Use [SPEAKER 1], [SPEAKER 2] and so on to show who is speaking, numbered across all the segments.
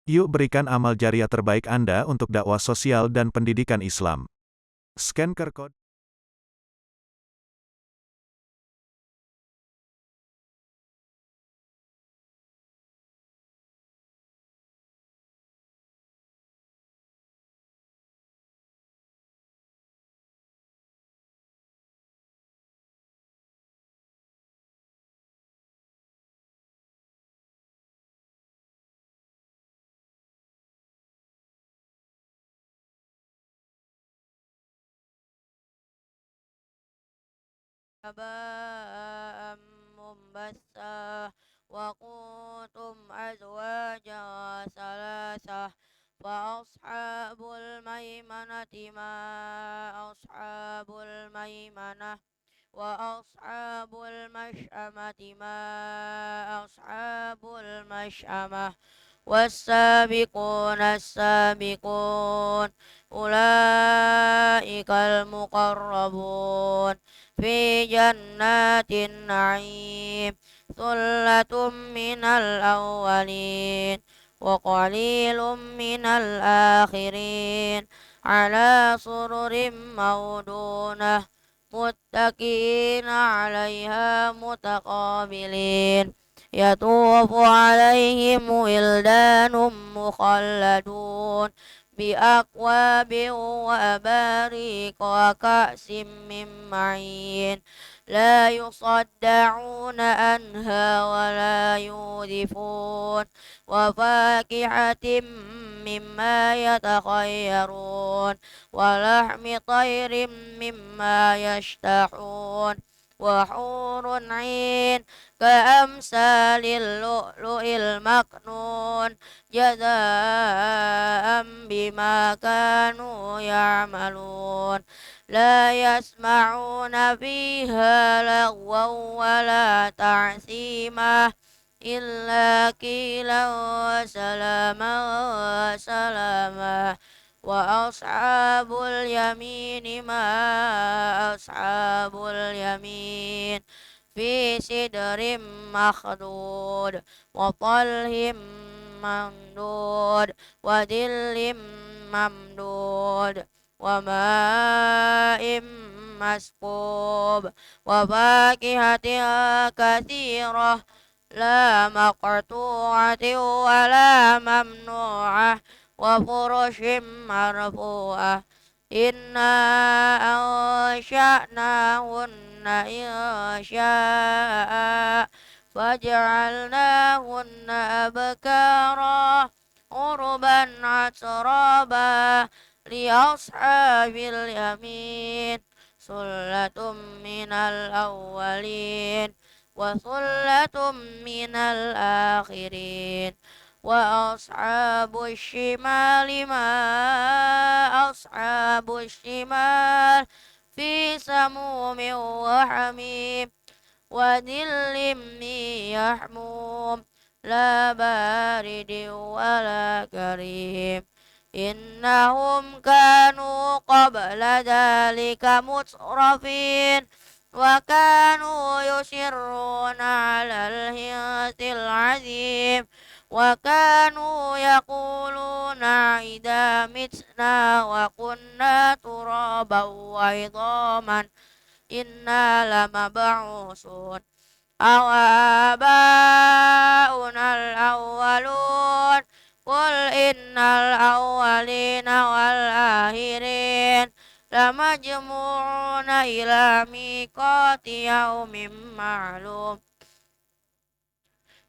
[SPEAKER 1] Yuk berikan amal jariah terbaik Anda untuk dakwah sosial dan pendidikan Islam. Scan QR Code.
[SPEAKER 2] هباء منبثا وكنتم أزواجا ثلاثة فأصحاب الميمنة ما أصحاب الميمنة وأصحاب المشأمة ما أصحاب المشأمة والسابقون السابقون أولئك المقربون في جنات النعيم ثلة من الأولين وقليل من الآخرين على سرر موضونة متكئين عليها متقابلين يطوف عليهم ولدان مخلدون بأكواب وأباريق وكأس من معين لا يصدعون عنها ولا يوذفون وفاكهة مما يتخيرون ولحم طير مما يشتهون وحور عين كأمثال اللؤلؤ المكنون جزاء بما كانوا يعملون لا يسمعون فيها لغوا ولا تعثيما إلا قيلا وسلاما وسلاما وأصحاب اليمين ما أصحاب اليمين في سدر مخضود وطلح ممدود وظل ممدود وماء مسكوب وفاكهة كثيرة لا مقطوعة ولا ممنوعة وفرش مرفوعة إنا أنشأناهن إنشاء فجعلناهن أبكارا عربا عترابا لأصحاب اليمين ثلة من الأولين وثلة من الآخرين وأصحاب الشمال ما أصحاب الشمال في سموم وحميم وظل من يحموم لا بارد ولا كريم إنهم كانوا قبل ذلك مترفين وكانوا يصرون على الحنث العظيم وكانوا يقولون إذا متنا وكنا ترابا وعظاما إنا لمبعوثون أو آباؤنا الأولون قل إن الأولين والآخرين لمجموعون إلى ميقات يوم معلوم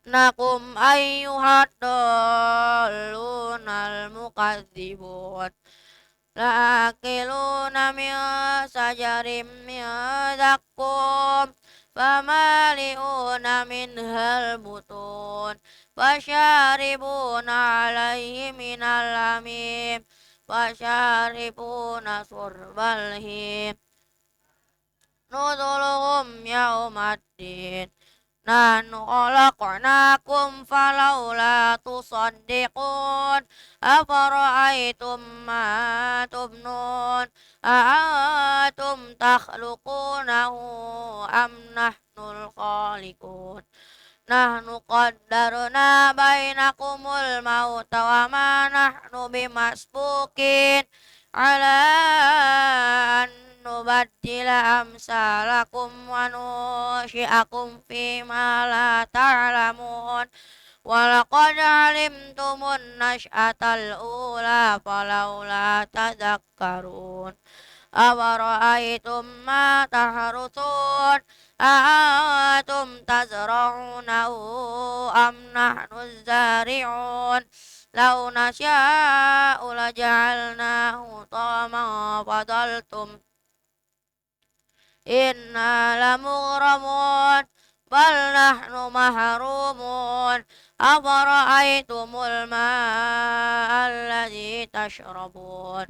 [SPEAKER 2] إنكم أيها الضالون المكذبون لآكلون من شجر من زقوم فمالئون منها البطون فشاربون عليه من الحميم فشاربون شرب الهيم نزلهم يوم الدين نحن خلقناكم فلولا تصدقون أفرأيتم ما تبنون أأنتم تخلقونه أم نحن الخالقون nahnu qaddarna bainakumul mauta wa ma nahnu bimasbukin ala an nubaddila amsalakum wa nusyi'akum fima la ta'lamun walaqad alimtumun nash'atal ula falawla tadhakkarun afara'aytum ma tahrusun أأنتم تزرعونه أم نحن الزارعون لو نشاء لجعلناه طعاما فظلتم إنا لمغرمون بل نحن محرومون أفرأيتم الماء الذي تشربون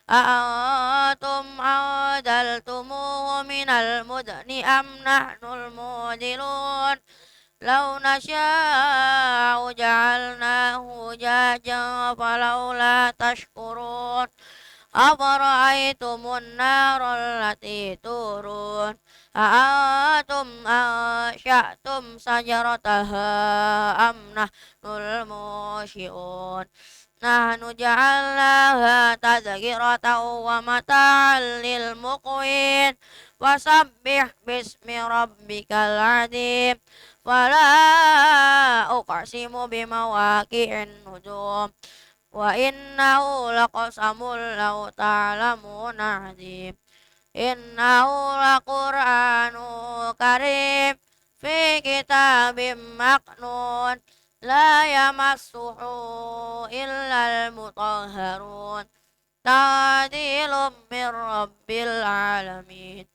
[SPEAKER 2] أأنتم أنزلتموه من المزن أم نحن المنزلون لو نشاء جعلناه جاجا فلولا تشكرون أفرأيتم النار التي تورون أأنتم أنشأتم شجرتها أم نحن المنشئون نحن جعلناها تذكرة ومتاعا للمقوين فسبح باسم ربك العظيم فلا أقسم بمواقع النجوم وإنه لقسم لو تعلمون عظيم إنه لقرآن كريم في كتاب مكنون لا يمسه إلا المطهرون تنزيل من رب العالمين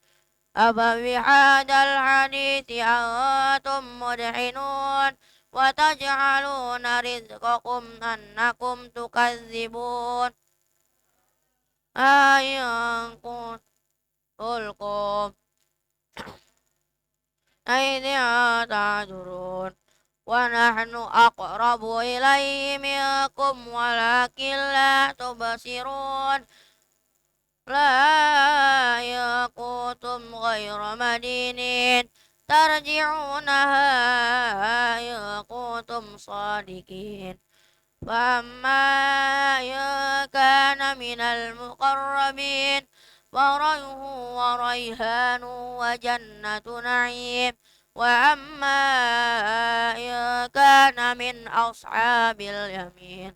[SPEAKER 2] أفبهذا الحديث أنتم مدحنون وتجعلون رزقكم أنكم تكذبون أينكم تلقون أيدي تعذرون ونحن أقرب إليه منكم ولكن لا تبصرون لا يقوتم غير مدينين ترجعونها إن كنتم صادقين فأما إن كان من المقربين فريح وريحان وجنة نعيم وأما إن كان من أصحاب اليمين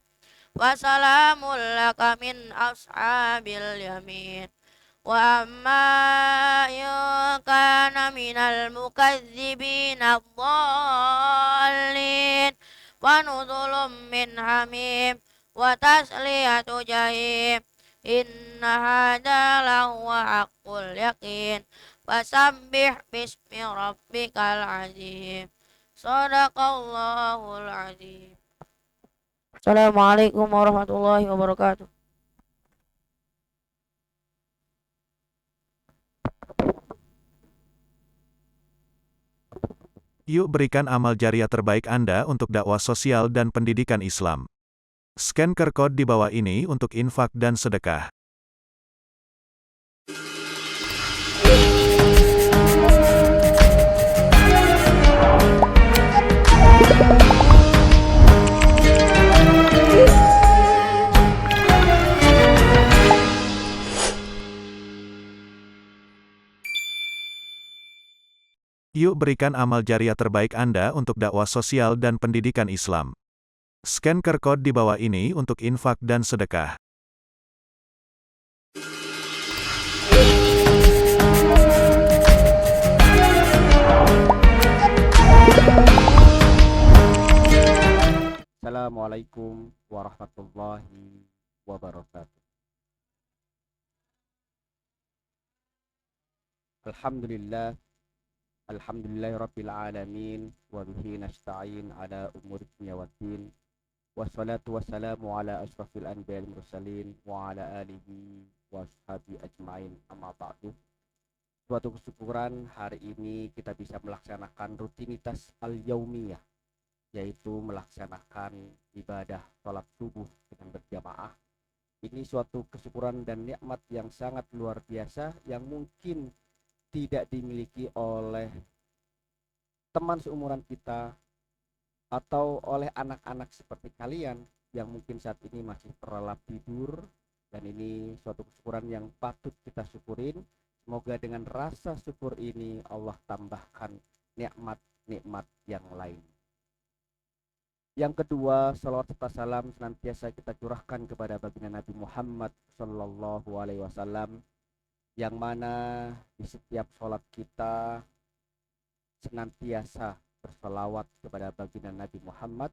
[SPEAKER 2] وسلام لك من أصحاب اليمين وأما إن كان من المكذبين الضالين ونزل من حميم وتسلية جحيم إن هذا لهو حق اليقين فسبح باسم ربك العظيم صدق الله العظيم. Assalamualaikum warahmatullahi wabarakatuh.
[SPEAKER 1] Yuk berikan amal jariah terbaik Anda untuk dakwah sosial dan pendidikan Islam. Scan QR Code di bawah ini untuk infak dan sedekah. Yuk berikan amal jariah terbaik Anda untuk dakwah sosial dan pendidikan Islam. Scan QR Code di bawah ini untuk infak dan sedekah.
[SPEAKER 3] Assalamualaikum warahmatullahi wabarakatuh. Alhamdulillahirabbil alamin wa bihi nasta'in ala umuri dunya waddin. Wassalatu wassalamu ala asyrafil anbiya'il mursalin wa ala alihi wa ashabi ajmain, amma ba'du. Suatu kesyukuran hari ini kita bisa melaksanakan rutinitas al-yaumiyah, yaitu melaksanakan ibadah sholat subuh dengan berjamaah. Ini suatu kesyukuran dan nikmat yang sangat luar biasa yang mungkin tidak dimiliki oleh teman seumuran kita atau oleh anak-anak seperti kalian yang mungkin saat ini masih terlelap tidur, dan ini suatu kesyukuran yang patut kita syukurin. Semoga dengan rasa syukur ini Allah tambahkan nikmat-nikmat yang lain. Yang kedua, salawat serta salam senantiasa kita curahkan kepada baginda Nabi Muhammad Sallallahu Alaihi Wasallam, yang mana di setiap sholat kita senantiasa bersolawat kepada baginda Nabi Muhammad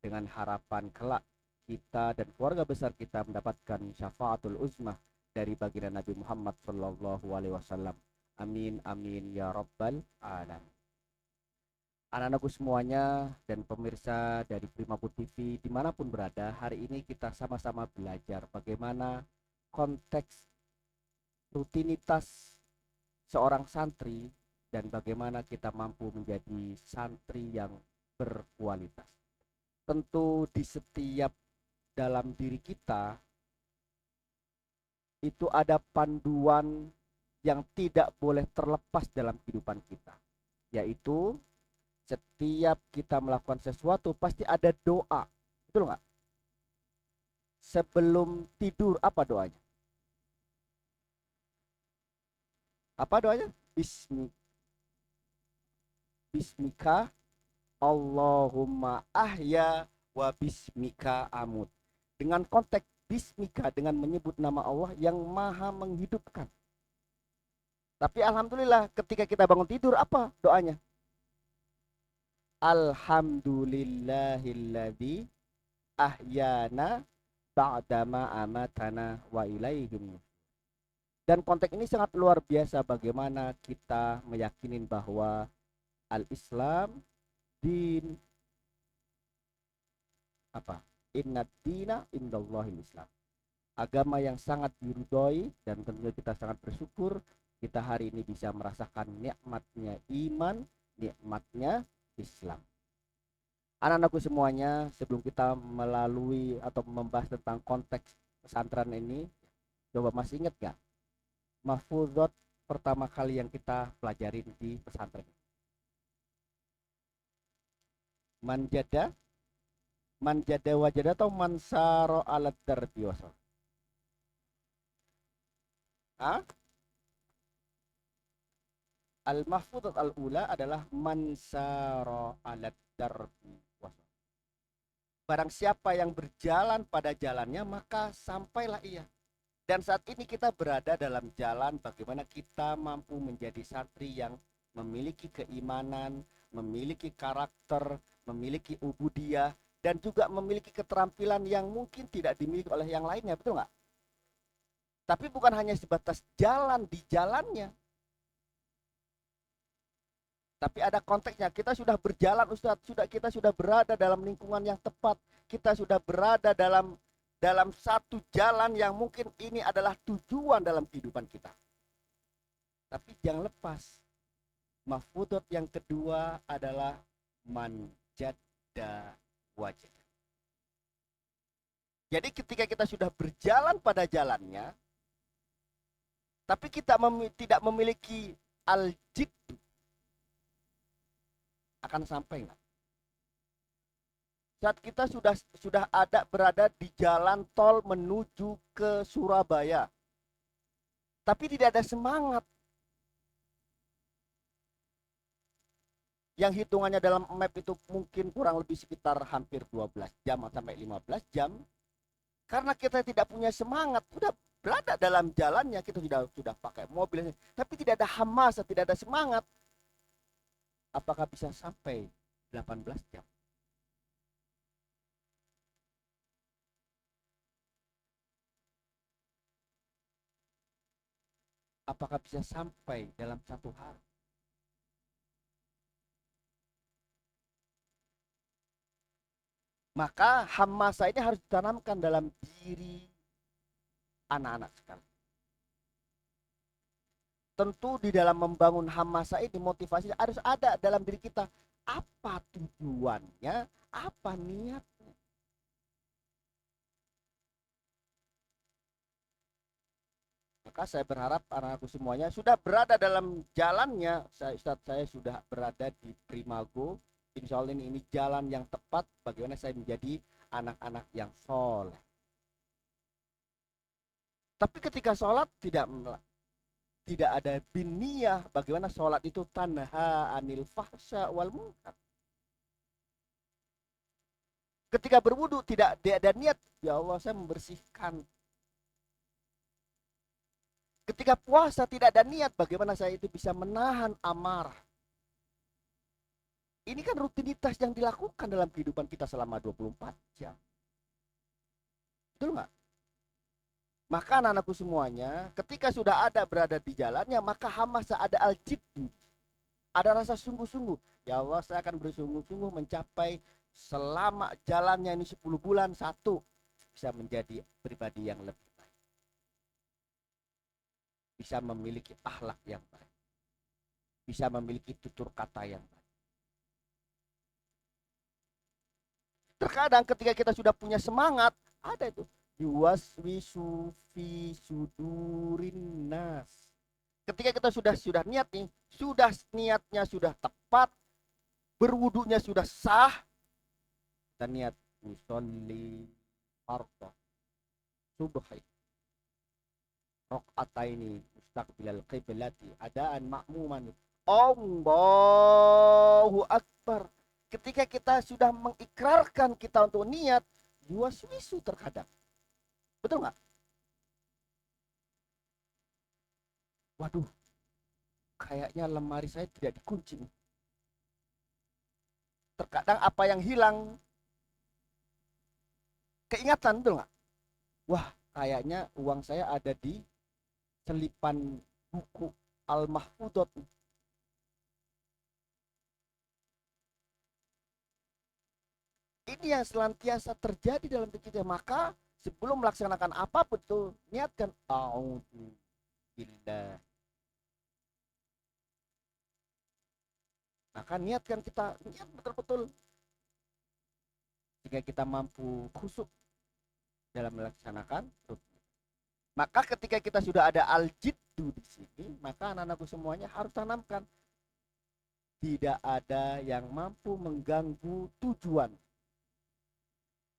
[SPEAKER 3] dengan harapan kelak kita dan keluarga besar kita mendapatkan syafaatul uzmah dari baginda Nabi Muhammad Sallallahu Alaihi Wasallam. Amin amin ya rabbal alamin. Anak-anakku semuanya dan pemirsa dari Primabu TV dimanapun berada, hari ini kita sama-sama belajar bagaimana konteks rutinitas seorang santri dan bagaimana kita mampu menjadi santri yang berkualitas. Tentu di setiap dalam diri kita itu ada panduan yang tidak boleh terlepas dalam kehidupan kita, yaitu setiap kita melakukan sesuatu pasti ada doa, betul nggak? Sebelum tidur apa doanya? Apa doanya? Bismika Allahumma ahya wa bismika amut. Dengan konteks bismika, dengan menyebut nama Allah yang maha menghidupkan. Tapi alhamdulillah ketika kita bangun tidur apa doanya? Alhamdulillahilladzi ahyana ba'dama amatana wa ilaihim. Dan konteks ini sangat luar biasa bagaimana kita meyakinin bahwa al-Islam din apa? Inna dina indallahil Islam. Agama yang sangat diridhoi, dan tentunya kita sangat bersyukur kita hari ini bisa merasakan nikmatnya iman, nikmatnya Islam. Anak-anakku semuanya, sebelum kita melalui atau membahas tentang konteks pesantren ini, coba masih ingat gak mahfuzat pertama kali yang kita pelajarin di pesantren? Manjada wajada atau mansaro alat darbiyoso? Al-mahfudat al-ula adalah mansaro alat darbi. Barang siapa yang berjalan pada jalannya, maka sampailah ia. Dan saat ini kita berada dalam jalan bagaimana kita mampu menjadi santri yang memiliki keimanan, memiliki karakter, memiliki ubudiyah, dan juga memiliki keterampilan yang mungkin tidak dimiliki oleh yang lainnya, betul nggak? Tapi bukan hanya sebatas jalan di jalannya, tapi ada konteksnya. Kita sudah berjalan, Ustaz, kita sudah berada dalam lingkungan yang tepat, kita sudah berada dalam satu jalan yang mungkin ini adalah tujuan dalam kehidupan kita. Tapi jangan lepas, mahfudat yang kedua adalah manjadda wajah. Jadi ketika kita sudah berjalan pada jalannya, tapi kita tidak memiliki al-jid, akan sampai nggak? Saat kita sudah berada di jalan tol menuju ke Surabaya, tapi tidak ada semangat, yang hitungannya dalam map itu mungkin kurang lebih sekitar hampir 12 jam sampai 15 jam, karena kita tidak punya semangat, sudah berada dalam jalannya, kita sudah pakai mobil, tapi tidak ada hamas, tidak ada semangat. Apakah bisa sampai 18 jam? Apakah bisa sampai dalam satu hari? Maka hamasa ini harus ditanamkan dalam diri anak-anak sekalian. Tentu di dalam membangun hamasa ini motivasi harus ada dalam diri kita. Apa tujuannya? Apa niatnya? Maka saya berharap anak-anakku semuanya sudah berada dalam jalannya. Saya sudah berada di Primago Insya Allah ini jalan yang tepat bagaimana saya menjadi anak-anak yang soleh. Tapi ketika sholat tidak ada biniyah, bagaimana sholat itu tanha anil fahsya wal munkar. Ketika berwudu tidak ada niat, ya Allah saya membersihkan. Ketika puasa tidak ada niat, bagaimana saya itu bisa menahan amarah. Ini kan rutinitas yang dilakukan dalam kehidupan kita selama 24 jam. Betul nggak? Maka anak-anakku semuanya, ketika sudah ada berada di jalannya, maka hamasa ada al-jiddu. Ada rasa sungguh-sungguh. Ya Allah, saya akan bersungguh-sungguh mencapai selama jalannya ini 10 bulan, satu, bisa menjadi pribadi yang lebih baik. Bisa memiliki akhlak yang baik. Bisa memiliki tutur kata yang baik. Terkadang ketika kita sudah punya semangat, ada itu yuwaswisu fi sudurin nas. Ketika kita sudah niat nih, sudah niatnya sudah tepat, berwudunya sudah sah, kita niat usolli fardhu subhi rakaataini mustaqbilal qiblati adaan ma'muman. Allahu akbar. Ketika kita sudah mengikrarkan kita untuk niat, yuwaswisu terkadang. Betul nggak? Waduh, kayaknya lemari saya tidak dikunci. Terkadang apa yang hilang? Keingatan, betul nggak? Wah, kayaknya uang saya ada di selipan buku Al-Mahfudot. Ini yang selantiasa terjadi dalam diri kita. Maka sebelum melaksanakan apapun tuh, niatkan a'udzubillah. Maka niatkan kita, niat betul-betul. Jika kita mampu khusyuk dalam melaksanakan rukun. Maka ketika kita sudah ada al-jiddu di sini, maka anak-anakku semuanya harus tanamkan. Tidak ada yang mampu mengganggu tujuan.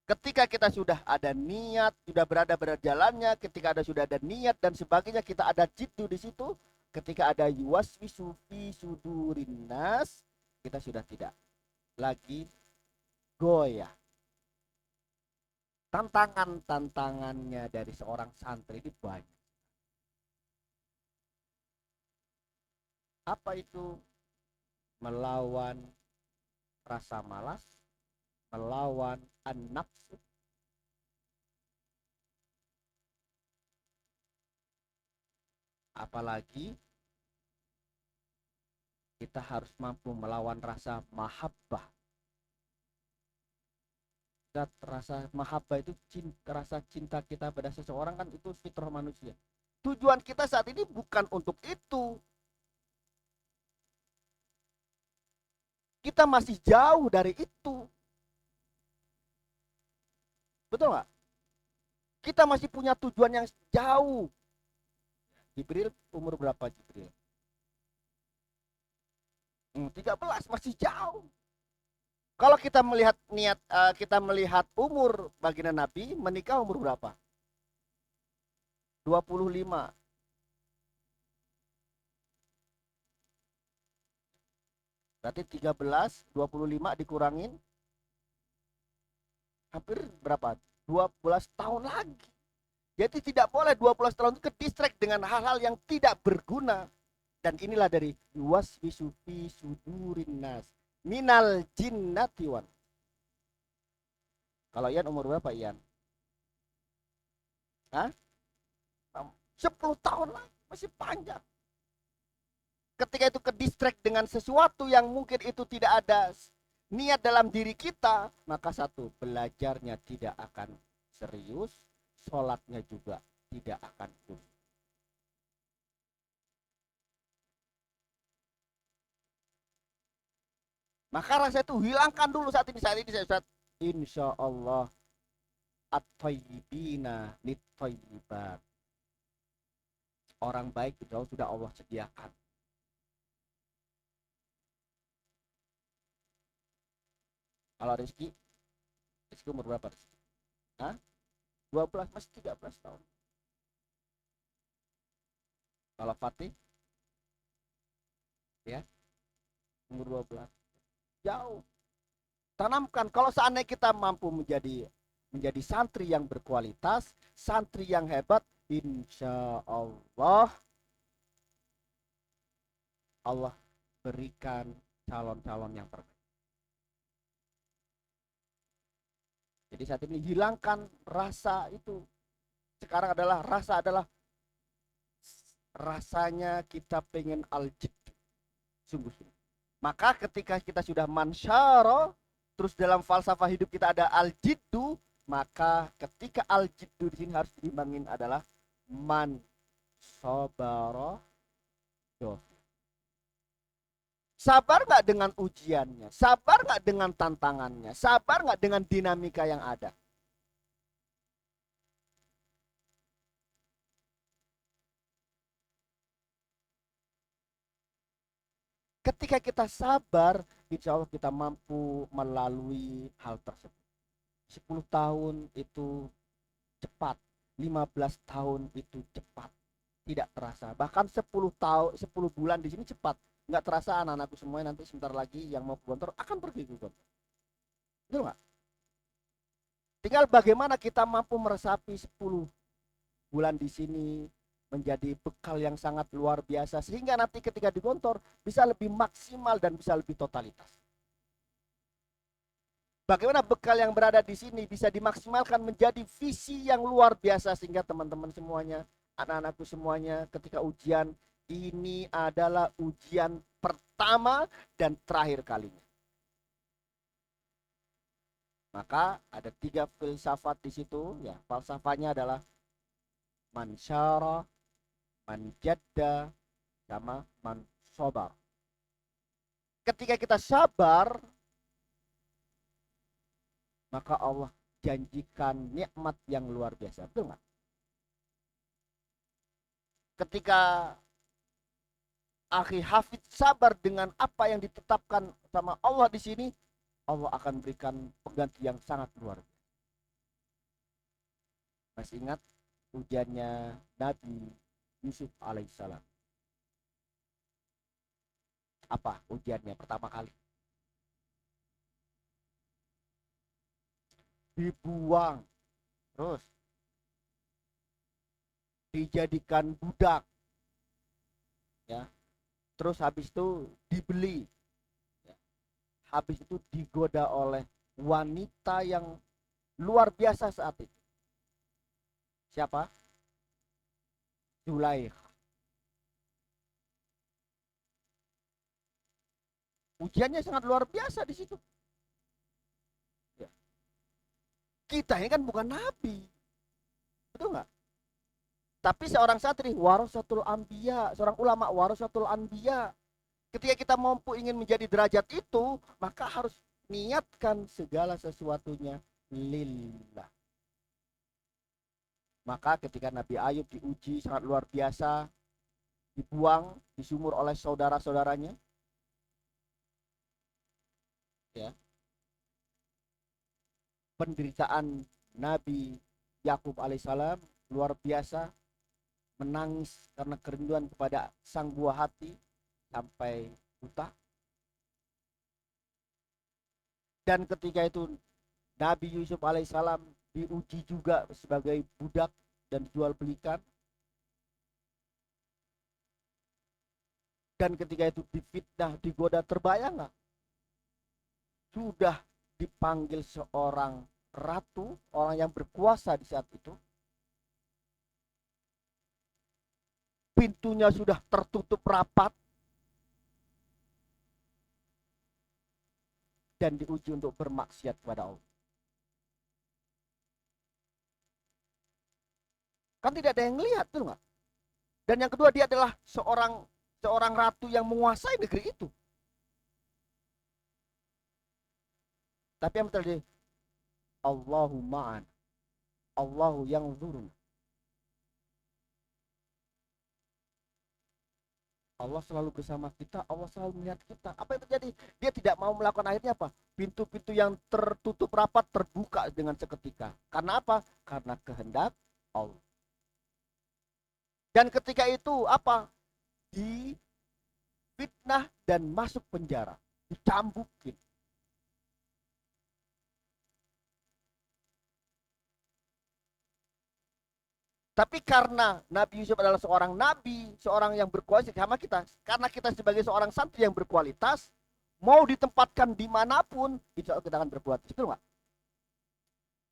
[SPEAKER 3] Ketika kita sudah ada niat, sudah berada jalannya, ketika sudah ada niat dan sebagainya, kita ada jiddu di situ. Ketika ada yuwaswisu fi sudurin nas, kita sudah tidak lagi goyah. Tantangannya dari seorang santri ini banyak. Apa itu? Melawan rasa malas, melawan an-nafsu, apalagi kita harus mampu melawan rasa mahabbah. Rasa mahabbah itu rasa cinta kita pada seseorang kan itu fitrah manusia. Tujuan kita saat ini bukan untuk itu. Kita masih jauh dari itu. Betul nggak? Kita masih punya tujuan yang jauh. Jibril umur berapa Jibril? 13, masih jauh. Kalau kita melihat niat, kita melihat umur baginda Nabi menikah umur berapa? 25. Berarti 13, 25 dikurangin hampir berapa? 12 tahun lagi. Jadi tidak boleh 12 tahun itu ke distract dengan hal-hal yang tidak berguna. Dan inilah dari yuwaswisu fi sudurin nas minal jinnati wan. Kalau Ian umur berapa Ian? Hah? 10 tahun lagi, masih panjang. Ketika itu ke distract dengan sesuatu yang mungkin itu tidak ada niat dalam diri kita, maka satu, belajarnya tidak akan serius, sholatnya juga tidak akan khusyuk. Maka rasa itu hilangkan dulu saat ini saya Ustaz. Insya Allah at-tayyibina lit-tayyibat. Orang baik itu sudah Allah sediakan. Kalau Rizky umur berapa Rizky? Hah? 12, masih 13 tahun. Kalau Fatih ya umur 12. Jauh. Tanamkan kalau seandainya kita mampu menjadi santri yang berkualitas, santri yang hebat, insya Allah Allah berikan calon-calon yang terbaik. Jadi saat ini hilangkan rasa itu. Sekarang rasa adalah rasanya kita pengen al-jidd. Sungguh-sungguh. Maka ketika kita sudah mansyara, terus dalam falsafah hidup kita ada al-jiddu, maka ketika al-jiddu di sini harus diimbangin adalah man sabara dofi. Sabar nggak dengan ujiannya? Sabar nggak dengan tantangannya? Sabar nggak dengan dinamika yang ada? Ketika kita sabar, insya Allah kita mampu melalui hal tersebut. 10 tahun itu cepat, 15 tahun itu cepat, tidak terasa. Bahkan 10 tahun, 10 bulan di sini cepat. Nggak terasa anak-anakku semuanya nanti sebentar lagi yang mau ke Gontor akan pergi ke Gontor. Betul nggak? Tinggal bagaimana kita mampu meresapi 10 bulan di sini menjadi bekal yang sangat luar biasa sehingga nanti ketika di Gontor bisa lebih maksimal dan bisa lebih totalitas. Bagaimana bekal yang berada di sini bisa dimaksimalkan menjadi visi yang luar biasa sehingga teman-teman semuanya, anak-anakku semuanya ketika ujian ini adalah ujian pertama dan terakhir kalinya. Maka ada 3 filsafat di situ ya. Falsafahnya adalah mansyara, manjadda, sama mansobar. Ketika kita sabar, maka Allah janjikan nikmat yang luar biasa. Betul nggak? Ketika akhi Hafid sabar dengan apa yang ditetapkan sama Allah di sini, Allah akan berikan pengganti yang sangat luar biasa. Masih ingat ujiannya Nabi Yusuf alaihissalam? Apa ujiannya pertama kali? Dibuang, terus dijadikan budak, ya. Terus habis itu dibeli, ya. Habis itu digoda oleh wanita yang luar biasa saat itu. Siapa? Zulaikha. Ujiannya sangat luar biasa di situ. Ya. Kita ini kan bukan nabi, betul nggak? Tapi seorang santri warasatul anbiya, seorang ulama warasatul anbiya. Ketika kita mampu ingin menjadi derajat itu, maka harus niatkan segala sesuatunya lillah. Maka ketika Nabi Ayub diuji sangat luar biasa, dibuang di sumur oleh saudara-saudaranya, ya. Penderitaan Nabi Yakub alaihissalam luar biasa, menangis karena kerinduan kepada sang buah hati sampai buta. Dan ketika itu Nabi Yusuf alaihissalam diuji juga sebagai budak dan jual belikan. Dan ketika itu difitnah, digoda, terbayang nggak? Sudah dipanggil seorang ratu, orang yang berkuasa di saat itu. Pintunya sudah tertutup rapat. Dan diuji untuk bermaksiat kepada Allah. Kan tidak ada yang melihat, betul nggak? Dan yang kedua, dia adalah seorang ratu yang menguasai negeri itu. Tapi yang terjadi, Allahu ma'an, Allahu yang zurun. Allah selalu bersama kita, Allah selalu melihat kita. Apa yang terjadi? Dia tidak mau melakukan, akhirnya apa? Pintu-pintu yang tertutup rapat terbuka dengan seketika. Karena apa? Karena kehendak Allah. Dan ketika itu apa? Difitnah dan masuk penjara. Dicambukin. Tapi karena Nabi Yusuf adalah seorang nabi, seorang yang berkualitas sama kita, karena kita sebagai seorang santri yang berkualitas, mau ditempatkan dimanapun, itu kita akan berbuat. Betul nggak?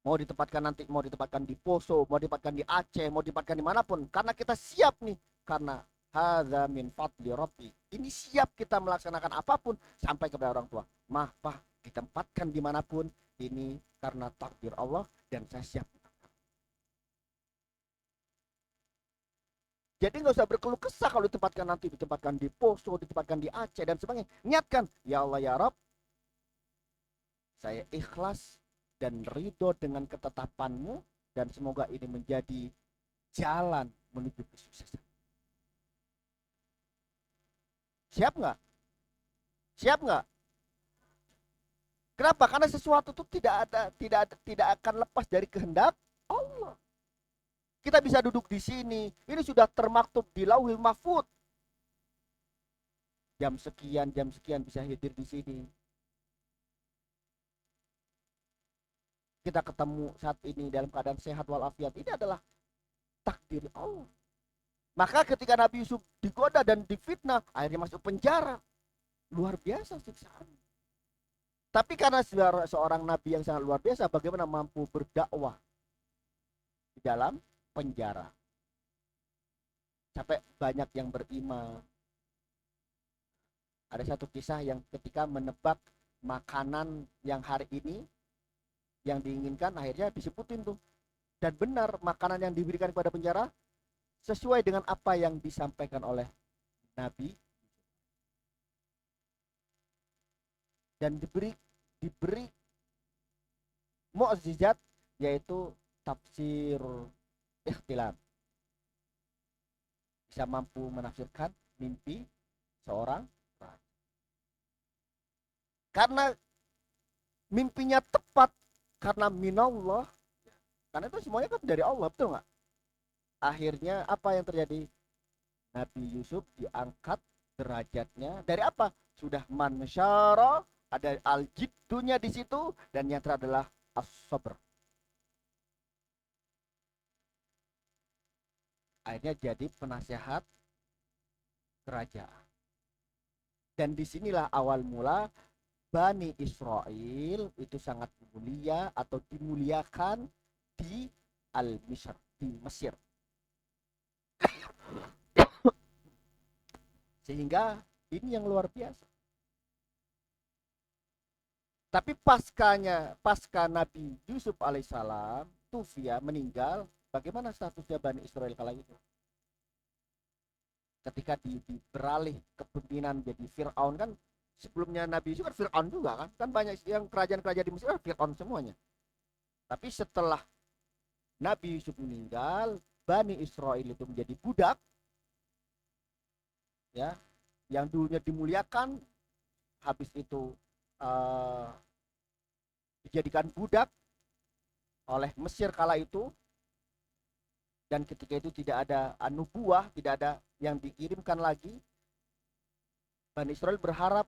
[SPEAKER 3] Mau ditempatkan nanti, mau ditempatkan di Poso, mau ditempatkan di Aceh, mau ditempatkan dimanapun, karena kita siap nih, karena hadza min fadli rabbi. Ini siap kita melaksanakan apapun sampai kepada orang tua. Mah, Pak, ditempatkan dimanapun, ini karena takdir Allah dan saya siap. Jadi nggak usah berkeluh kesah kalau ditempatkan nanti, ditempatkan di Poso, ditempatkan di Aceh dan sebagainya. Niatkan, ya Allah ya Rabb, saya ikhlas dan ridho dengan ketetapanmu dan semoga ini menjadi jalan menuju kesuksesan. Siap nggak? Siap nggak? Kenapa? Karena sesuatu itu tidak akan lepas dari kehendak Allah. Kita bisa duduk di sini, ini sudah termaktub di Lauhil Mahfuz. Jam sekian bisa hadir di sini. Kita ketemu saat ini dalam keadaan sehat walafiat. Ini adalah takdir Allah. Maka ketika Nabi Yusuf digoda dan difitnah, akhirnya masuk penjara. Luar biasa siksaan. Tapi karena seorang nabi yang sangat luar biasa, bagaimana mampu berdakwah di dalam penjara. Sampai banyak yang beriman. Ada satu kisah yang ketika menebak makanan yang hari ini yang diinginkan, akhirnya disebutin tuh. Dan benar, makanan yang diberikan kepada penjara sesuai dengan apa yang disampaikan oleh Nabi. Dan diberi mukjizat, yaitu tafsir ikhtilam. Bisa mampu menafsirkan mimpi seorang raja. Karena mimpinya tepat, karena minallah, karena itu semuanya kan dari Allah, betul nggak? Akhirnya apa yang terjadi? Nabi Yusuf diangkat derajatnya dari apa? Sudah mansyara, ada al-jiddunya di situ, dan yang terakhir adalah as-sabr. Akhirnya jadi penasehat kerajaan. Dan disinilah awal mula Bani Israel itu sangat mulia atau dimuliakan di Al-Misr, di Mesir. Sehingga ini yang luar biasa. Tapi pasca Nabi Yusuf alaihissalam, Tufia meninggal, bagaimana statusnya Bani Israel kala itu? Ketika beralih kepemimpinan jadi Fir'aun, kan sebelumnya Nabi Yusuf kan Fir'aun juga kan banyak yang kerajaan-kerajaan di Mesir kan Fir'aun semuanya. Tapi setelah Nabi Yusuf meninggal, Bani Israel itu menjadi budak, ya, yang dulunya dimuliakan, habis itu dijadikan budak oleh Mesir kala itu. Dan ketika itu tidak ada anubuah, tidak ada yang dikirimkan lagi, Bani Israel berharap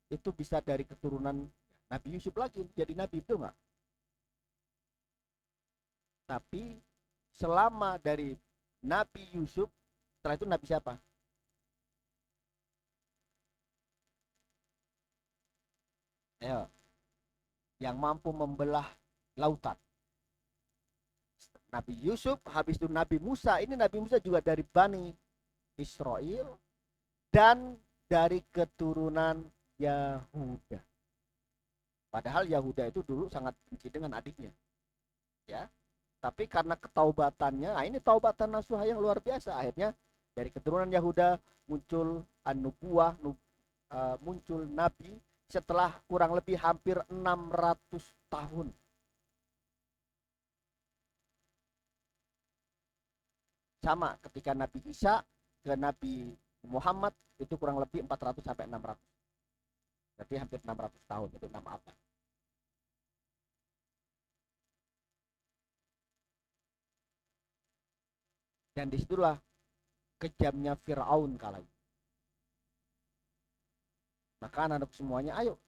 [SPEAKER 3] itu bisa dari keturunan Nabi Yusuf lagi jadi nabi, itu enggak? Tapi selama dari Nabi Yusuf, setelah itu Nabi siapa? Ya, yang mampu membelah lautan. Nabi Yusuf, habis itu Nabi Musa. Ini Nabi Musa juga dari Bani Israel dan dari keturunan Yahuda. Padahal Yahuda itu dulu sangat benci dengan adiknya. Ya. Tapi karena ketaubatannya, nah ini taubatan nasuha yang luar biasa. Akhirnya dari keturunan Yahuda muncul an-nubuwah, muncul nabi setelah kurang lebih hampir 600 tahun. Sama ketika Nabi Isa ke Nabi Muhammad itu kurang lebih 400 sampai 600. Berarti hampir 600 tahun, itu 6 abad. Dan disitulah kejamnya Fir'aun kala itu. Maka anak-anak semuanya, ayo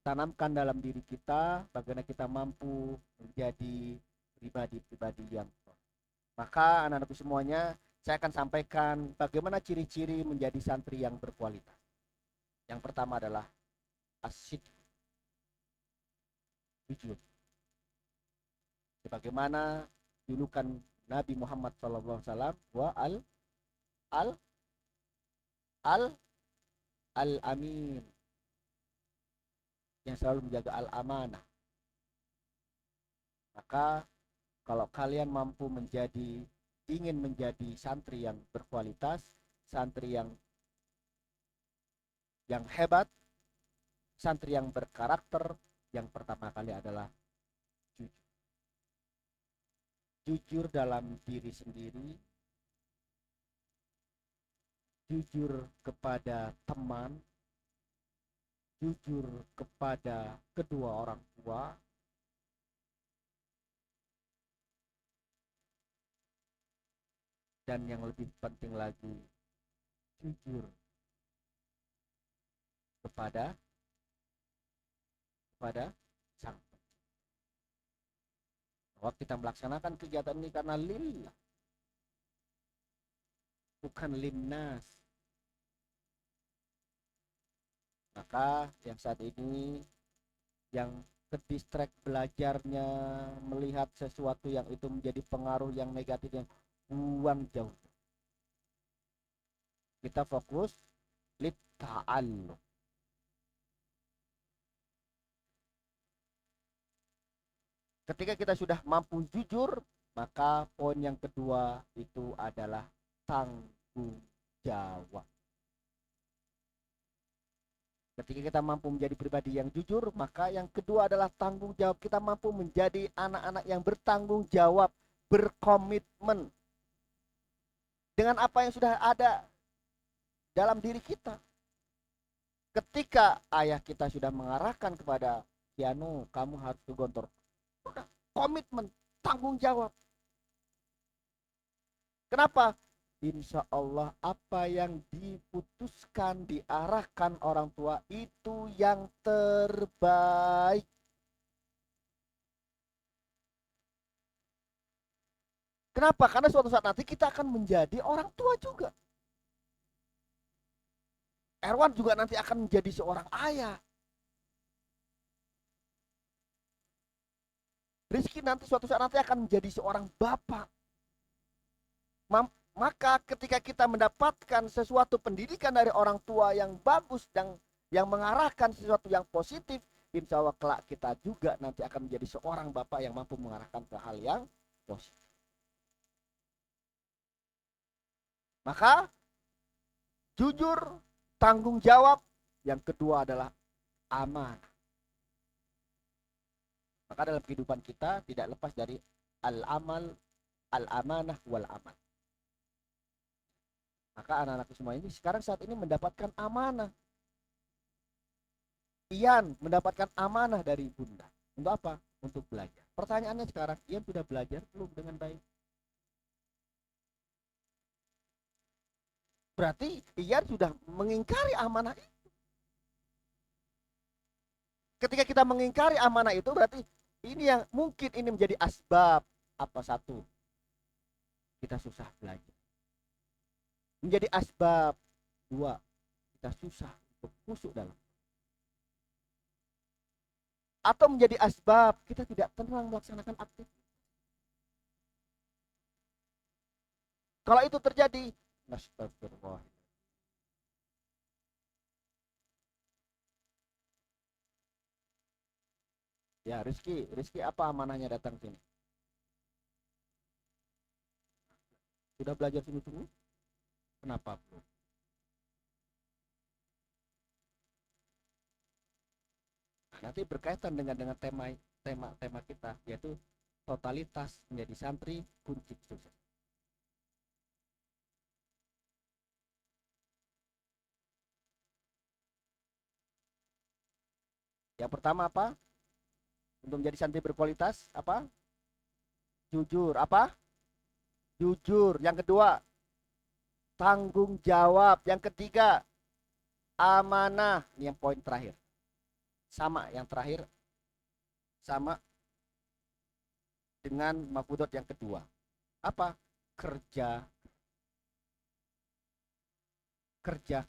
[SPEAKER 3] tanamkan dalam diri kita bagaimana kita mampu menjadi pribadi-pribadi yang soleh. Maka anak-anak semuanya, saya akan sampaikan bagaimana ciri-ciri menjadi santri yang berkualitas. Yang pertama adalah asyik, jujur. Sebagaimana julukan Nabi Muhammad SAW, wa al al al amin, yang selalu menjaga al amanah. Maka kalau kalian mampu ingin menjadi santri yang berkualitas, santri yang hebat, santri yang berkarakter, yang pertama kali adalah jujur. Jujur dalam diri sendiri, jujur kepada teman, jujur kepada kedua orang tua, dan yang lebih penting lagi, jujur kepada sang. Bahwa kita melaksanakan kegiatan ini karena lillah, bukan linnas. Maka yang saat ini yang kedistract belajarnya, melihat sesuatu yang itu menjadi pengaruh yang negatif, yang buang jauh. Kita fokus litta'allum. Ketika kita sudah mampu jujur, maka poin yang kedua itu adalah tanggung jawab. Ketika kita mampu menjadi pribadi yang jujur, maka yang kedua adalah tanggung jawab. Kita mampu menjadi anak-anak yang bertanggung jawab, berkomitmen dengan apa yang sudah ada dalam diri kita. Ketika ayah kita sudah mengarahkan kepada Kianu, kamu harus ke Gontor, komitmen, tanggung jawab. Kenapa? Insya Allah apa yang diputuskan, diarahkan orang tua itu yang terbaik. Kenapa? Karena suatu saat nanti kita akan menjadi orang tua juga. Erwan juga nanti akan menjadi seorang ayah. Rizky nanti suatu saat nanti akan menjadi seorang bapak. Maka ketika kita mendapatkan sesuatu pendidikan dari orang tua yang bagus dan yang mengarahkan sesuatu yang positif, insya Allah kelak kita juga nanti akan menjadi seorang bapak yang mampu mengarahkan ke hal yang positif. Maka jujur, tanggung jawab, yang kedua adalah amanah. Maka dalam kehidupan kita tidak lepas dari al-amal, al-amanah, wal-amal. Maka anak-anak semua ini sekarang saat ini mendapatkan amanah. Ian mendapatkan amanah dari bunda. Untuk apa? Untuk belajar. Pertanyaannya sekarang, Ian sudah belajar belum dengan baik? Berarti Ian sudah mengingkari amanah itu. Ketika kita mengingkari amanah itu, berarti ini yang mungkin ini menjadi asbab. Apa satu? Kita susah belajar. Menjadi asbab dua, kita susah untuk khusyuk dalam. Atau menjadi asbab kita tidak tenang melaksanakan aktivitas. Kalau itu terjadi, astagfirullah. Ya, Rizky apa amanahnya datang sini? Sudah belajar sungguh-sungguh? Kenapa belum? Nanti berkaitan dengan tema kita, yaitu totalitas menjadi santri, kunci sukses. Yang pertama apa? Untuk menjadi santri berkualitas apa? Jujur. Apa? Jujur. Yang kedua, tanggung jawab. Yang ketiga, amanah. Ini yang poin terakhir. Sama yang terakhir, sama dengan mafudot yang kedua. Apa? Kerja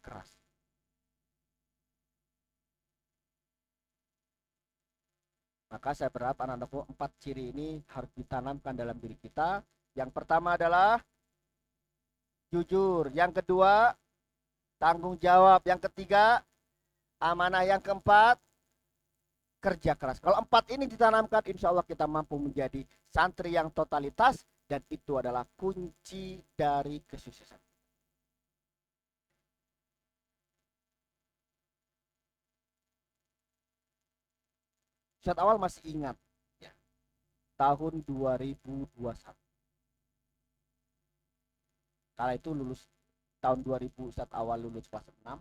[SPEAKER 3] keras. Maka saya berharap anak-anakku 4 ciri ini harus ditanamkan dalam diri kita. Yang pertama adalah jujur. Yang kedua, tanggung jawab. Yang ketiga, amanah. Yang keempat, kerja keras. Kalau 4 ini ditanamkan, insya Allah kita mampu menjadi santri yang totalitas. Dan itu adalah kunci dari kesuksesan. Saat awal masih ingat ya, tahun 2021. Kala itu lulus tahun 2000, saat awal lulus kelas 6.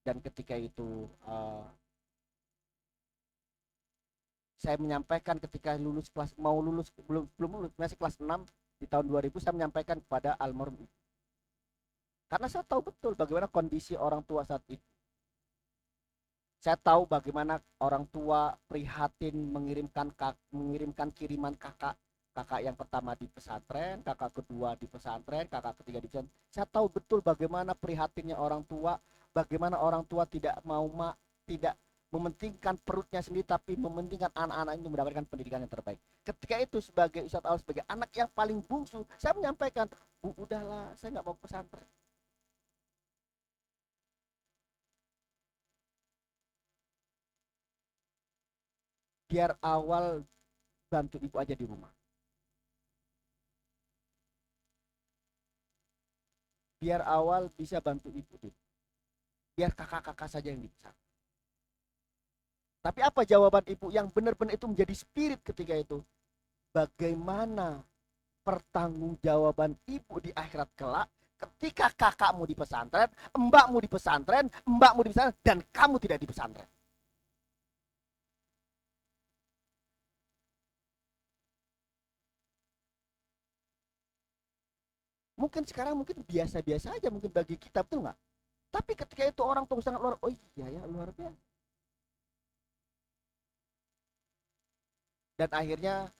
[SPEAKER 3] Dan ketika itu saya menyampaikan ketika lulus kelas, mau lulus, belum lulus, masih kelas 6 di tahun 2000, saya menyampaikan kepada almarhum. Karena saya tahu betul bagaimana kondisi orang tua saat itu. Saya tahu bagaimana orang tua prihatin mengirimkan kiriman kakak yang pertama di pesantren, kakak kedua di pesantren, kakak ketiga di pesantren. Saya tahu betul bagaimana prihatinnya orang tua, bagaimana orang tua tidak mementingkan perutnya sendiri, tapi mementingkan anak-anak itu mendapatkan pendidikan yang terbaik. Ketika itu sebagai Ustadz Awal, sebagai anak yang paling bungsu, saya menyampaikan, Bu, udahlah, saya nggak mau pesantren. Biar awal bantu ibu aja di rumah. Biar awal bisa bantu ibu. Biar kakak-kakak saja yang bisa. Tapi apa jawaban ibu yang benar-benar itu menjadi spirit ketika itu? Bagaimana pertanggungjawaban ibu di akhirat kelak ketika kakakmu di pesantren, mbakmu di pesantren, dan kamu tidak di pesantren? Mungkin sekarang mungkin biasa-biasa aja mungkin bagi kita, betul nggak? Tapi ketika itu orang tuh sangat luar, oh iya ya, luar biasa. Dan akhirnya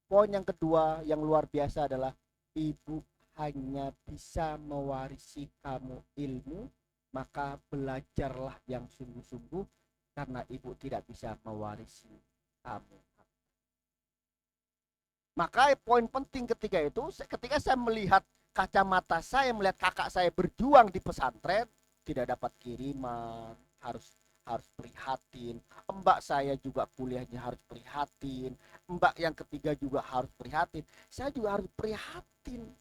[SPEAKER 3] poin yang kedua yang luar biasa adalah ibu hanya bisa mewarisi kamu ilmu, maka belajarlah yang sungguh-sungguh karena ibu tidak bisa mewarisi kamu. Maka poin penting ketika itu, ketika saya melihat kacamata saya, melihat kakak saya berjuang di pesantren, tidak dapat kiriman, harus prihatin. Mbak saya juga kuliahnya harus prihatin. Mbak yang ketiga juga harus prihatin. Saya juga harus prihatin.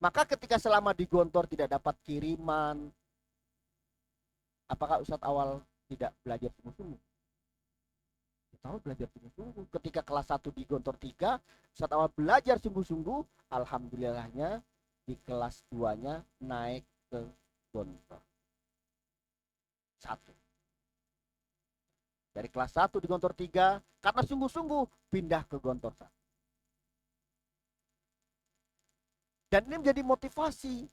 [SPEAKER 3] Maka ketika selama di Gontor tidak dapat kiriman, apakah Ustadz Awal tidak belajar sungguh-sungguh? Tahu belajar sungguh-sungguh. Ketika kelas 1 di Gontor 3, saat awal belajar sungguh-sungguh, alhamdulillahnya di kelas 2-nya naik ke Gontor 1. Dari kelas 1 di Gontor 3, karena sungguh-sungguh pindah ke Gontor 1. Dan ini menjadi motivasi.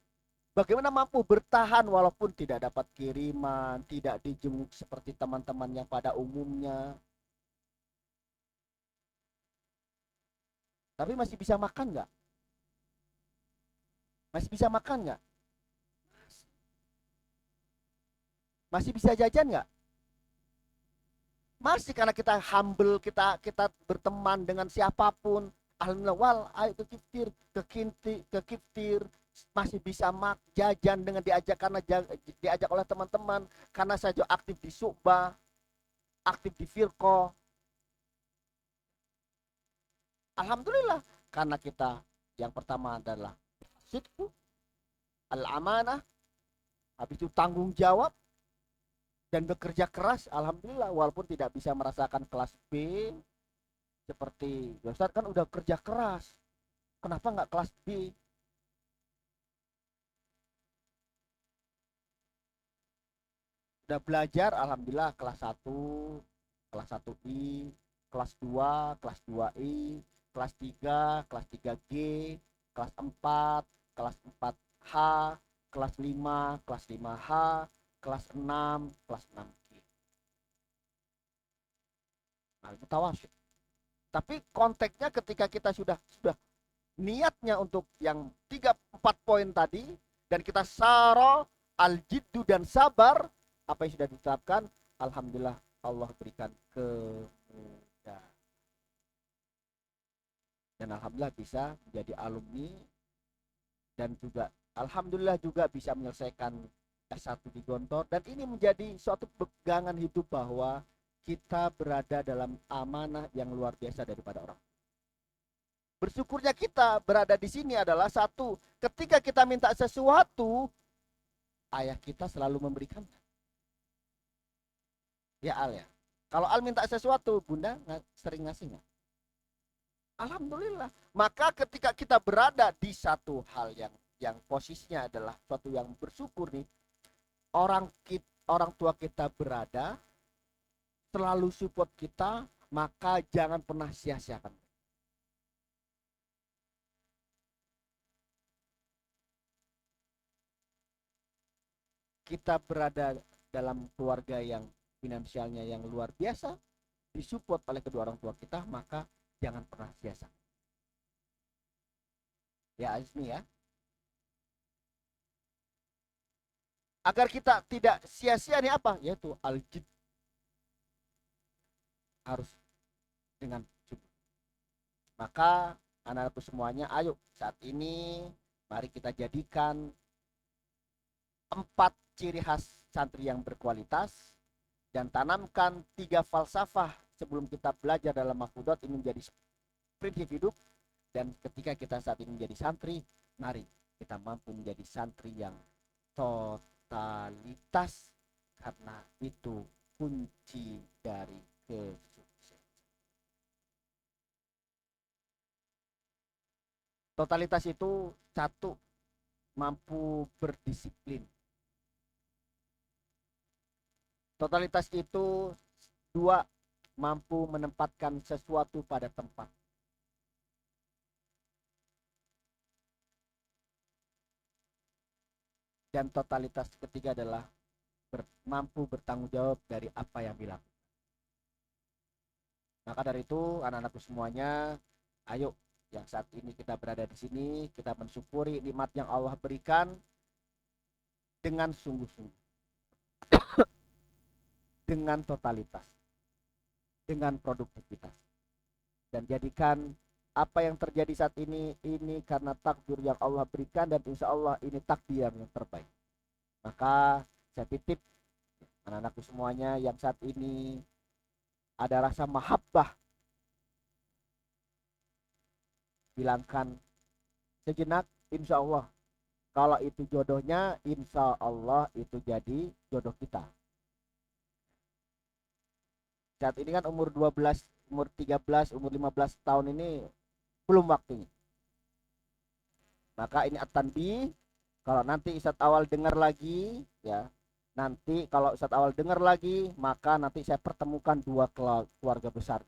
[SPEAKER 3] Bagaimana mampu bertahan walaupun tidak dapat kiriman, tidak dijenguk seperti teman-teman yang pada umumnya. Tapi masih bisa makan nggak? Masih bisa makan nggak? Masih bisa jajan nggak? Masih, karena kita humble, kita berteman dengan siapapun. Alhamdulillah, wal, ayo ke kiftir, masih bisa jajan dengan diajak, karena diajak oleh teman-teman. Karena saya juga aktif di Subah, aktif di Firqoh. Alhamdulillah, karena kita yang pertama adalah sidqu, al-amanah, habis itu tanggung jawab, dan bekerja keras. Alhamdulillah, walaupun tidak bisa merasakan kelas B, seperti Ustaz kan udah kerja keras, kenapa nggak kelas B? . Sudah belajar, alhamdulillah kelas 1, kelas 1I, kelas 2, kelas 2I, kelas 3, kelas 3G, kelas 4, kelas 4H, kelas 5, kelas 5H, kelas 6, kelas 6G. Nah, itu tawasul. Tapi konteksnya ketika kita sudah niatnya untuk yang 3-4 poin tadi, dan kita saro al-jiddu dan sabar, apa yang sudah ditetapkan, alhamdulillah Allah berikan kemudahan. Dan alhamdulillah bisa menjadi alumni, dan juga alhamdulillah juga bisa menyelesaikan S1 di Gontor. Dan ini menjadi suatu pegangan hidup bahwa kita berada dalam amanah yang luar biasa daripada orang. Bersyukurnya kita berada di sini adalah satu, ketika kita minta sesuatu, ayah kita selalu memberikannya. Ya Al ya. Kalau Al minta sesuatu, Bunda sering ngasih nggak? Alhamdulillah. Maka ketika kita berada di satu hal yang posisinya adalah suatu yang bersyukur nih, orang tua kita berada selalu support kita, maka jangan pernah sia-siakan. Kita berada dalam keluarga yang finansialnya yang luar biasa, disupport oleh kedua orang tua kita, maka jangan pernah sia-sia. Ya Azmi ya. Agar kita tidak sia-sia nih apa? Yaitu al-jid. Harus dengan cukup. Maka anak-anakku semuanya, ayo saat ini mari kita jadikan 4 ciri khas santri yang berkualitas, dan tanamkan 3 falsafah sebelum kita belajar dalam mahfudot ini menjadi prinsip hidup. Dan ketika kita saat ini menjadi santri, mari kita mampu menjadi santri yang totalitas, karena itu kunci dari kesuksesan. Totalitas itu satu, mampu berdisiplin. Totalitas itu dua, mampu menempatkan sesuatu pada tempat. Dan totalitas ketiga adalah mampu bertanggung jawab dari apa yang dilakukan. Maka dari itu anak-anakku semuanya, ayo yang saat ini kita berada di sini, kita mensyukuri nikmat yang Allah berikan dengan sungguh-sungguh. Dengan totalitas, dengan produktivitas, dan jadikan apa yang terjadi saat ini karena takdir yang Allah berikan, dan insya Allah ini takdir yang terbaik. Maka saya titip anak-anakku semuanya yang saat ini ada rasa mahabbah, bilangkan sejenak, insya Allah kalau itu jodohnya, insya Allah itu jadi jodoh kita. Saat ini kan umur 12, umur 13, umur 15 tahun ini belum waktunya. Maka ini at-tanbih, kalau nanti Ustadz Awal dengar lagi ya, nanti kalau Ustadz Awal dengar lagi, maka nanti saya pertemukan 2 keluarga besar.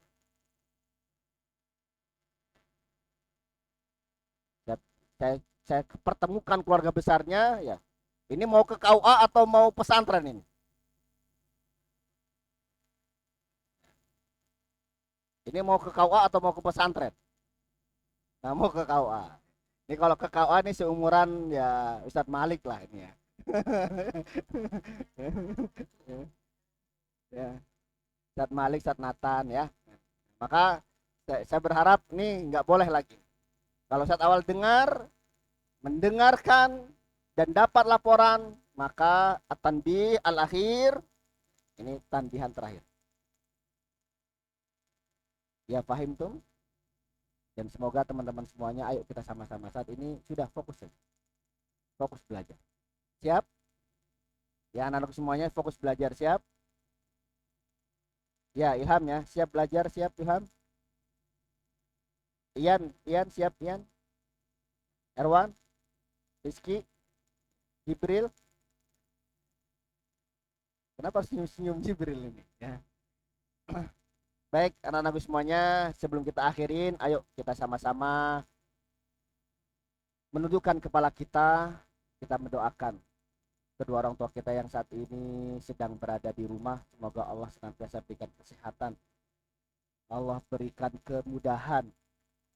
[SPEAKER 3] Saya pertemukan keluarga besarnya ya. Ini mau ke KUA atau mau pesantren ini? Ini mau ke KUA atau mau ke pesantren? Nah, mau ke KUA. Ini kalau ke KUA ini seumuran ya Ustadz Malik lah ini ya. Ya. Ustadz Malik, Ustadz Nathan ya. Maka saya berharap ini nggak boleh lagi. Kalau Ustadz Awal dengar, mendengarkan dan dapat laporan, maka at-tanbih al-akhir, ini tanbihan terakhir. Ya paham tuh? Dan semoga teman-teman semuanya, ayo kita sama-sama saat ini sudah fokus ya. Fokus belajar. Siap? Ya anak-anak semuanya fokus belajar, siap? Ya Ilham ya, siap belajar, siap Ilham? Ian siap Ian? Erwan? Rizky? Jibril? Kenapa harus senyum-senyum Jibril ini? Ya. Baik, anak-anakku semuanya, sebelum kita akhirin, ayo kita sama-sama menundukkan kepala kita mendoakan kedua orang tua kita yang saat ini sedang berada di rumah. Semoga Allah senantiasa berikan kesehatan, Allah berikan kemudahan,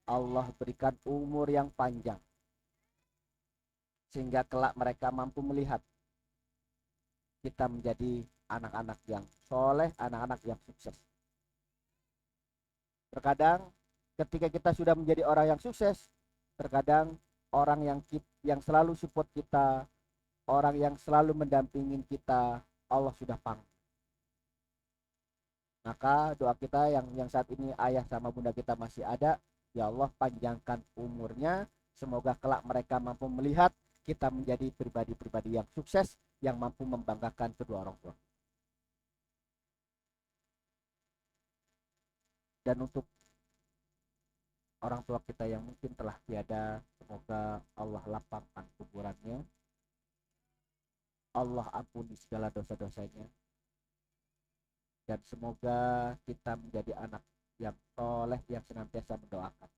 [SPEAKER 3] Allah berikan umur yang panjang, sehingga kelak mereka mampu melihat kita menjadi anak-anak yang soleh, anak-anak yang sukses. Terkadang ketika kita sudah menjadi orang yang sukses, terkadang orang yang selalu support kita, orang yang selalu mendampingin kita, Allah sudah panggil. Maka doa kita yang saat ini ayah sama bunda kita masih ada, ya Allah panjangkan umurnya, semoga kelak mereka mampu melihat kita menjadi pribadi-pribadi yang sukses, yang mampu membanggakan kedua orang tua. Dan untuk orang tua kita yang mungkin telah tiada, semoga Allah lapangkan kuburannya, Allah ampuni segala dosa-dosanya, dan semoga kita menjadi anak yang soleh, yang senantiasa mendoakan.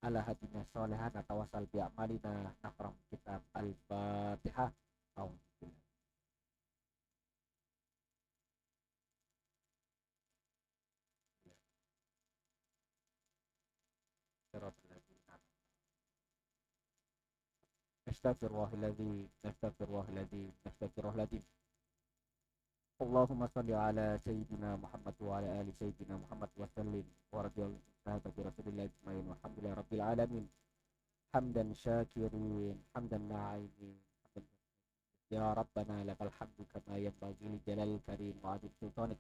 [SPEAKER 3] Ala hadina solehan atau wasal bi'amalina nafram kitab al-fatihah. Astagfirullahaladzim, astagfirullahaladzim, astagfirullahaladzim. Allahumma salli ala Sayyidina Muhammad wa ala ali Sayyidina Muhammad wa sallim wa radiyallahu sahabati Rasulillah ajma'in walhamdulillahi rabbil alamin. Hamdan syakirin, hamdan na'imin, ya Rabbana lakal hamdu kama yanbaghi li jalalil karim wa adil sultanik.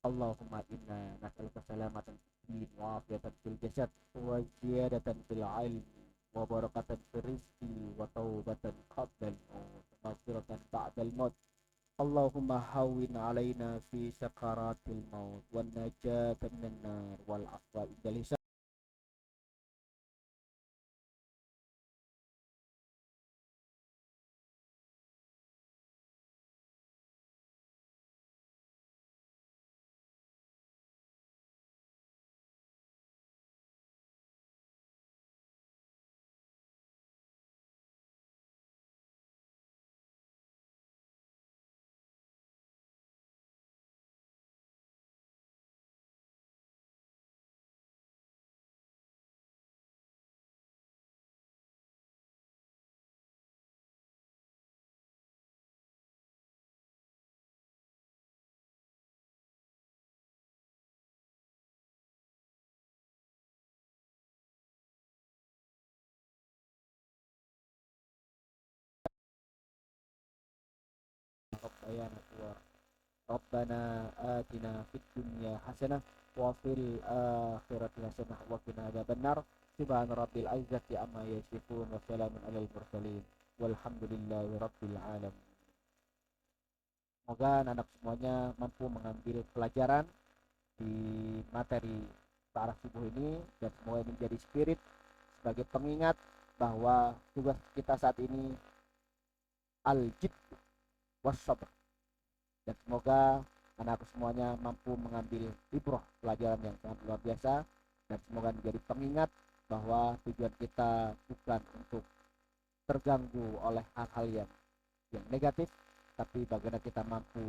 [SPEAKER 3] Allahumma inna nas'aluka salamatan fid din wa afiyatan fil jasad wa ziyadatan fil ilmi wa barakatan fil rizqi wa taubatan qabla al-maut wa maghfiratan ba'da al-maut. Allahumma hawwin alaina fi sakaratil maut wan najata minan nar wal afwa indal hisab. Rabbana atina fid dunya hasanah wa fil akhirati hasanah wa qina adzabannar. Subhana rabbil izzati amma yasifun wa salamun alal mursalin walhamdulillahi rabbil alamin. Semoga anak semuanya mampu mengambil pelajaran di materi Ta'aruf Subuh ini, dan semoga ini menjadi spirit sebagai pengingat bahwa tugas kita saat ini al-jidd was-sabr. Dan semoga anak semuanya mampu mengambil ibrah, pelajaran yang sangat luar biasa, dan semoga menjadi pengingat bahwa tujuan kita bukan untuk terganggu oleh hal-hal yang negatif, tapi bagaimana kita mampu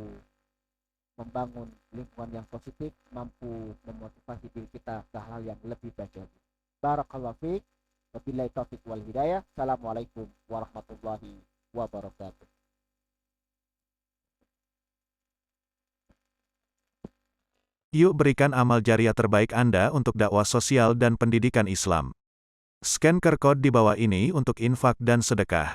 [SPEAKER 3] membangun lingkungan yang positif, mampu memotivasi diri kita ke hal yang lebih baik lagi. Barakallahu fiik, wabillahi taufiq wal hidayah. Assalamualaikum warahmatullahi wabarakatuh.
[SPEAKER 1] Yuk berikan amal jariah terbaik Anda untuk dakwah sosial dan pendidikan Islam. Scan QR Code di bawah ini untuk infak dan sedekah.